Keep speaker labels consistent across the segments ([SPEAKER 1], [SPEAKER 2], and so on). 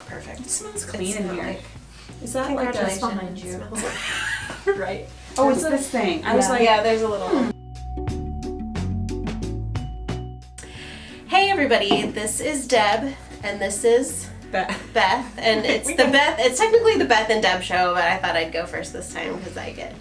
[SPEAKER 1] perfect.
[SPEAKER 2] It smells clean in here.
[SPEAKER 1] Is that like
[SPEAKER 3] Just behind you.
[SPEAKER 1] right?
[SPEAKER 2] Oh, it's this thing. I was like,
[SPEAKER 1] yeah, there's a little. Hey everybody, this is Deb, and this is Beth, and it's It's technically the Beth and Deb show, but I thought I'd go first this time because I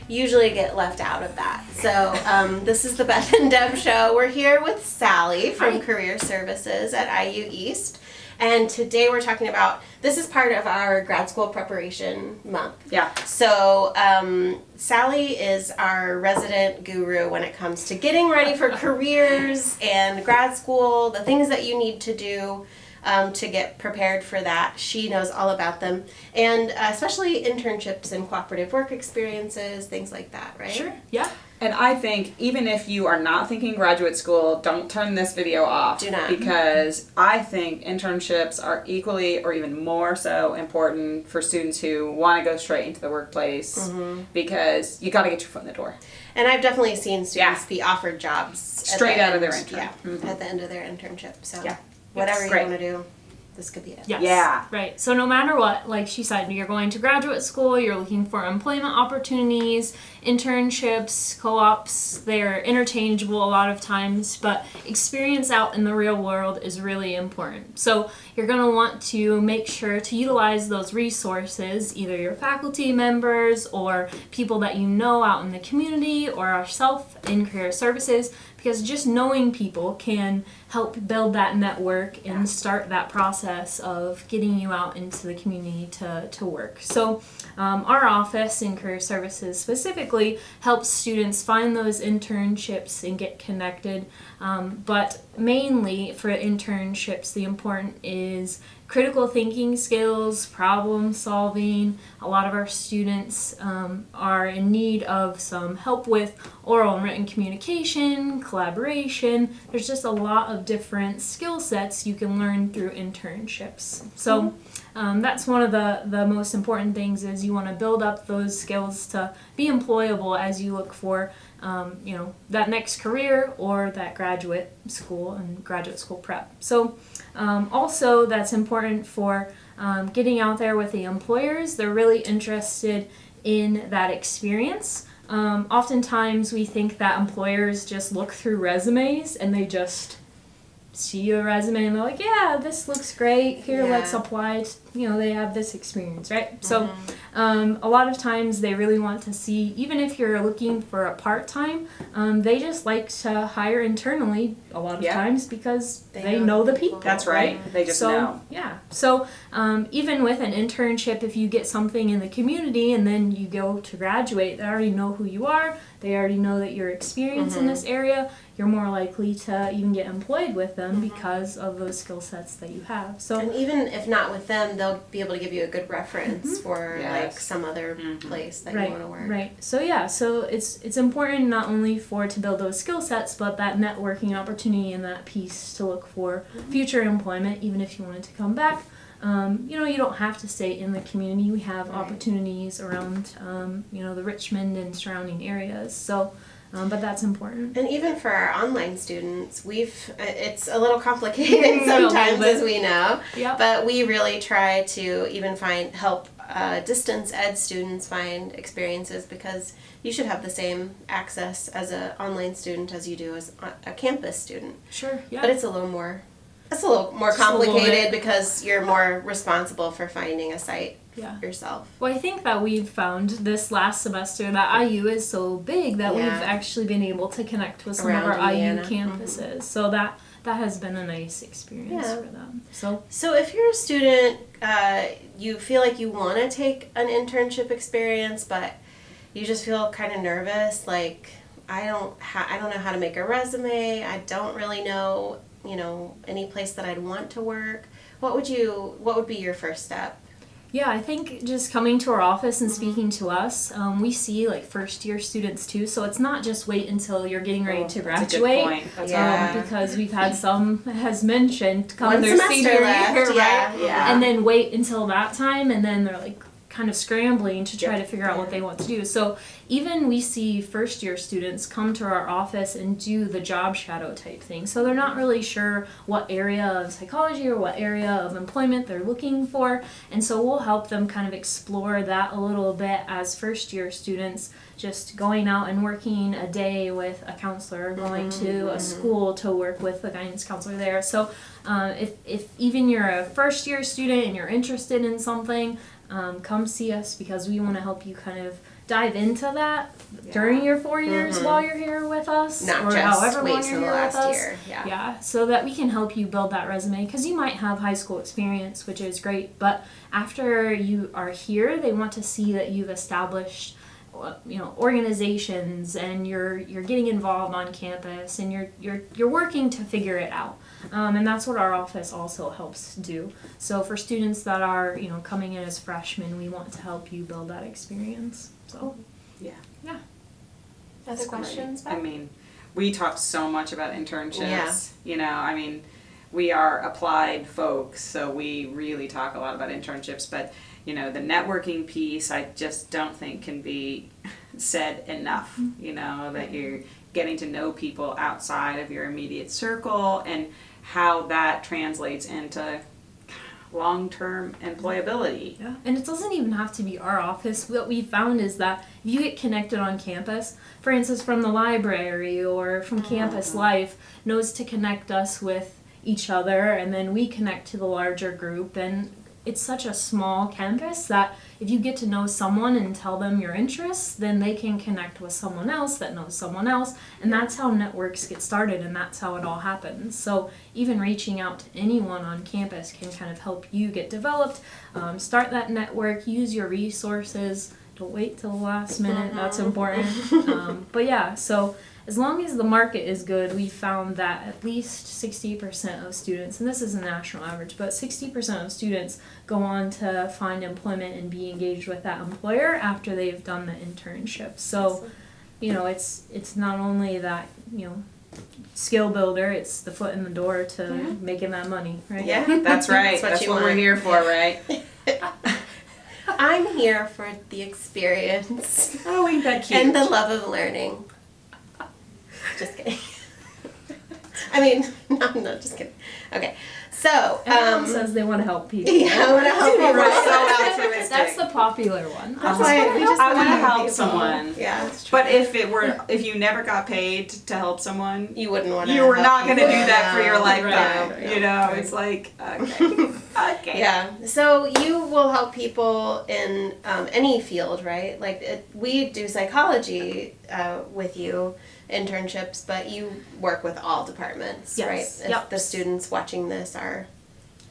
[SPEAKER 1] usually get left out of that. So this is the Beth and Deb show. We're here with Sally from Career Services at IU East, and today we're talking about, this is part of our grad school preparation month.
[SPEAKER 2] Yeah.
[SPEAKER 1] So Sally is our resident guru when it comes to getting ready for careers and grad school, the things that you need to do to get prepared for that. She knows all about them, and especially internships and cooperative work experiences, things like that, right?
[SPEAKER 3] Sure, yeah.
[SPEAKER 2] And I think even if you are not thinking graduate school, don't turn this video off.
[SPEAKER 1] Do not.
[SPEAKER 2] Because I think internships are equally or even more so important for students who want to go straight into the workplace, because you got to get your foot in the door.
[SPEAKER 1] And I've definitely seen students be offered jobs
[SPEAKER 2] straight out of their intern.
[SPEAKER 1] Yeah, at the end of their internship. So
[SPEAKER 2] yeah.
[SPEAKER 1] Whatever you want to do, this could be it.
[SPEAKER 3] Yes.
[SPEAKER 2] Yeah.
[SPEAKER 3] Right. So no matter what, like she said, you're going to graduate school, you're looking for employment opportunities, internships, co-ops, they're interchangeable a lot of times, but experience out in the real world is really important. So you're going to want to make sure to utilize those resources, either your faculty members or people that you know out in the community or ourselves in career services, because just knowing people can help build that network and start that process of getting you out into the community to work. So our office in career services specifically helps students find those internships and get connected, but mainly for internships the important is critical thinking skills, problem solving. A lot of our students are in need of some help with oral and written communication, collaboration. There's just a lot of different skill sets you can learn through internships. So that's one of the most important things, is you want to build up those skills to be employable as you look for that next career or that graduate school and graduate school prep. So also that's important for getting out there with the employers. They're really interested in that experience. Oftentimes we think that employers just look through resumes and they just see a resume and they're like, yeah, this looks great, here, let's apply. They have this experience, right? So a lot of times they really want to see, even if you're looking for a part-time, they just like to hire internally a lot of times because they know the people.
[SPEAKER 2] That's right. They just know.
[SPEAKER 3] Yeah. So even with an internship, if you get something in the community and then you go to graduate, they already know who you are, they already know that you're experienced in this area, you're more likely to even get employed with them because of those skill sets that you have. So, and
[SPEAKER 1] even if not with them, they'll be able to give you a good reference for like some other place that you want to work.
[SPEAKER 3] Right. So so it's important not only to build those skill sets, but that networking opportunity and that piece to look for future employment, even if you wanted to come back. You don't have to stay in the community. We have opportunities around the Richmond and surrounding areas. So but that's important.
[SPEAKER 1] And even for our online students, it's a little complicated sometimes, as we know.
[SPEAKER 3] Yep.
[SPEAKER 1] But we really try to even help distance ed students find experiences, because you should have the same access as an online student as you do as a campus student.
[SPEAKER 3] Sure. Yeah.
[SPEAKER 1] But it's a little more complicated because you're more responsible for finding a site yourself.
[SPEAKER 3] Well, I think that we've found this last semester that IU is so big that we've actually been able to connect with some of our IU campuses. So that has been a nice experience for them.
[SPEAKER 1] So if you're a student, you feel like you want to take an internship experience, but you just feel kind of nervous, like I don't know how to make a resume, I don't really know any place that I'd want to work. What would be your first step?
[SPEAKER 3] Yeah, I think just coming to our office and speaking to us, we see like first-year students too, so it's not just wait until you're getting ready to graduate.
[SPEAKER 2] That's a good point.
[SPEAKER 3] Because we've had some, as mentioned, come
[SPEAKER 1] One
[SPEAKER 3] their
[SPEAKER 1] semester
[SPEAKER 3] senior
[SPEAKER 1] left,
[SPEAKER 3] year, right?
[SPEAKER 1] Yeah.
[SPEAKER 3] And then wait until that time, and then they're like, kind of scrambling to try to figure out what they want to do. So even we see first year students come to our office and do the job shadow type thing. So they're not really sure what area of psychology or what area of employment they're looking for. And so we'll help them kind of explore that a little bit as first year students, just going out and working a day with a counselor, going to a school to work with the guidance counselor there. So if even you're a first year student and you're interested in something, come see us, because we want to help you kind of dive into that during your 4 years while you're here with us,
[SPEAKER 1] not
[SPEAKER 3] or
[SPEAKER 1] just
[SPEAKER 3] however
[SPEAKER 1] wait
[SPEAKER 3] long
[SPEAKER 1] till
[SPEAKER 3] you're
[SPEAKER 1] the
[SPEAKER 3] here with
[SPEAKER 1] last
[SPEAKER 3] us.
[SPEAKER 1] year.
[SPEAKER 3] Yeah, so that we can help you build that resume, because you might have high school experience, which is great, but after you are here, they want to see that you've established organizations, and you're getting involved on campus, and you're working to figure it out, and that's what our office also helps do. So for students that are coming in as freshmen, we want to help you build that experience. So
[SPEAKER 2] yeah.
[SPEAKER 1] Other questions?
[SPEAKER 2] I mean, we talk so much about internships. We are applied folks, so we really talk a lot about internships, but the networking piece, I just don't think can be said enough, that you're getting to know people outside of your immediate circle, and how that translates into long-term employability.
[SPEAKER 3] Yeah, and it doesn't even have to be our office. What we found is that if you get connected on campus, for instance, from the library or from campus life, knows to connect us with each other, and then we connect to the larger group, and it's such a small campus that if you get to know someone and tell them your interests, then they can connect with someone else that knows someone else, and that's how networks get started, and that's how it all happens. So even reaching out to anyone on campus can kind of help you get developed, start that network, use your resources. Don't wait till the last minute, that's important. But yeah, so as long as the market is good, we found that at least 60% of students, and this is a national average, but 60% of students go on to find employment and be engaged with that employer after they've done the internship. So, it's not only that, skill builder, it's the foot in the door to making that money, right?
[SPEAKER 2] Yeah, that's right. That's what we're here for, right?
[SPEAKER 1] I'm here for the experience.
[SPEAKER 2] Oh, ain't that cute?
[SPEAKER 1] And the love of learning. Just kidding. I mean, no, I'm not just kidding. Okay, so
[SPEAKER 3] Everyone says they want to help people.
[SPEAKER 1] Yeah, I want to help people.
[SPEAKER 2] We're so altruistic.
[SPEAKER 3] That's the popular one.
[SPEAKER 1] That's why we just
[SPEAKER 2] I want to help
[SPEAKER 1] people.
[SPEAKER 2] someone.
[SPEAKER 1] Yeah, that's true.
[SPEAKER 2] But if you never got paid to help someone,
[SPEAKER 1] You wouldn't want to.
[SPEAKER 2] you were not going to do that for your
[SPEAKER 3] Right,
[SPEAKER 2] lifetime.
[SPEAKER 3] right.
[SPEAKER 2] It's like, okay.
[SPEAKER 1] Yeah. So you will help people in any field, right? Like we do psychology with you, internships, but you work with all departments,
[SPEAKER 3] Yes.
[SPEAKER 1] right?
[SPEAKER 3] Yep.
[SPEAKER 1] If the students watching this are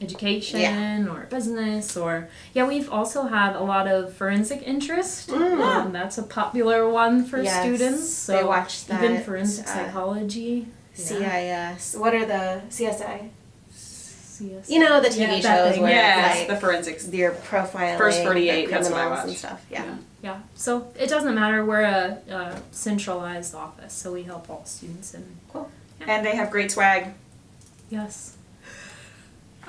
[SPEAKER 3] Education or business, or we've also had a lot of forensic interest. That's a popular one for
[SPEAKER 1] Yes,
[SPEAKER 3] students. So
[SPEAKER 1] they watch that,
[SPEAKER 3] even forensic psychology.
[SPEAKER 1] CIS. What are the CSI?
[SPEAKER 3] CS.
[SPEAKER 1] The TV
[SPEAKER 3] that
[SPEAKER 1] shows
[SPEAKER 3] thing.
[SPEAKER 1] where
[SPEAKER 2] Yes,
[SPEAKER 1] it's
[SPEAKER 2] the
[SPEAKER 1] like
[SPEAKER 2] forensics.
[SPEAKER 1] you're profiling
[SPEAKER 2] First 48,
[SPEAKER 1] the
[SPEAKER 2] that's what I
[SPEAKER 1] criminals and
[SPEAKER 2] watched.
[SPEAKER 1] stuff. Yeah.
[SPEAKER 3] Yeah, so it doesn't matter. We're a centralized office, so we help all students. And
[SPEAKER 1] Cool.
[SPEAKER 2] And they have great swag.
[SPEAKER 3] yes.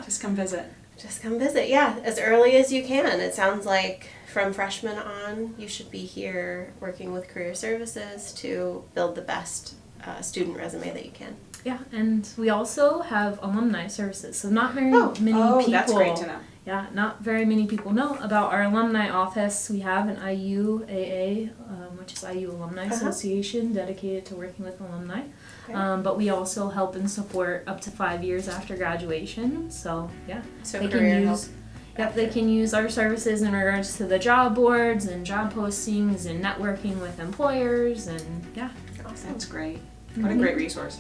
[SPEAKER 2] Just come visit.
[SPEAKER 1] Just come visit, yeah, as early as you can. It sounds like from freshman on, you should be here working with career services to build the best student resume that you can.
[SPEAKER 3] Yeah, and we also have alumni services. So not very many people.
[SPEAKER 2] That's great to know.
[SPEAKER 3] Yeah, not very many people know about our alumni office. We have an IUAA, which is IU Alumni Association, dedicated to working with alumni.
[SPEAKER 1] Okay.
[SPEAKER 3] But we also help and support up to 5 years after graduation. So yeah,
[SPEAKER 1] So
[SPEAKER 3] they
[SPEAKER 1] career
[SPEAKER 3] can
[SPEAKER 1] help.
[SPEAKER 3] use. Yep, they can use our services in regards to the job boards and job postings and networking with employers, and yeah.
[SPEAKER 1] Awesome.
[SPEAKER 2] That's great. What a great resource.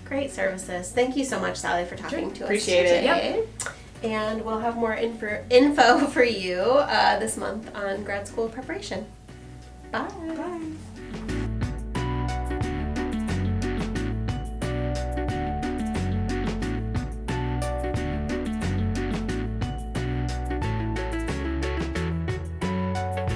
[SPEAKER 1] Great services. Thank you so much, Sally, for talking to us
[SPEAKER 2] Appreciate it.
[SPEAKER 1] today. And we'll have more info for you this month on grad school preparation. Bye.
[SPEAKER 2] Bye.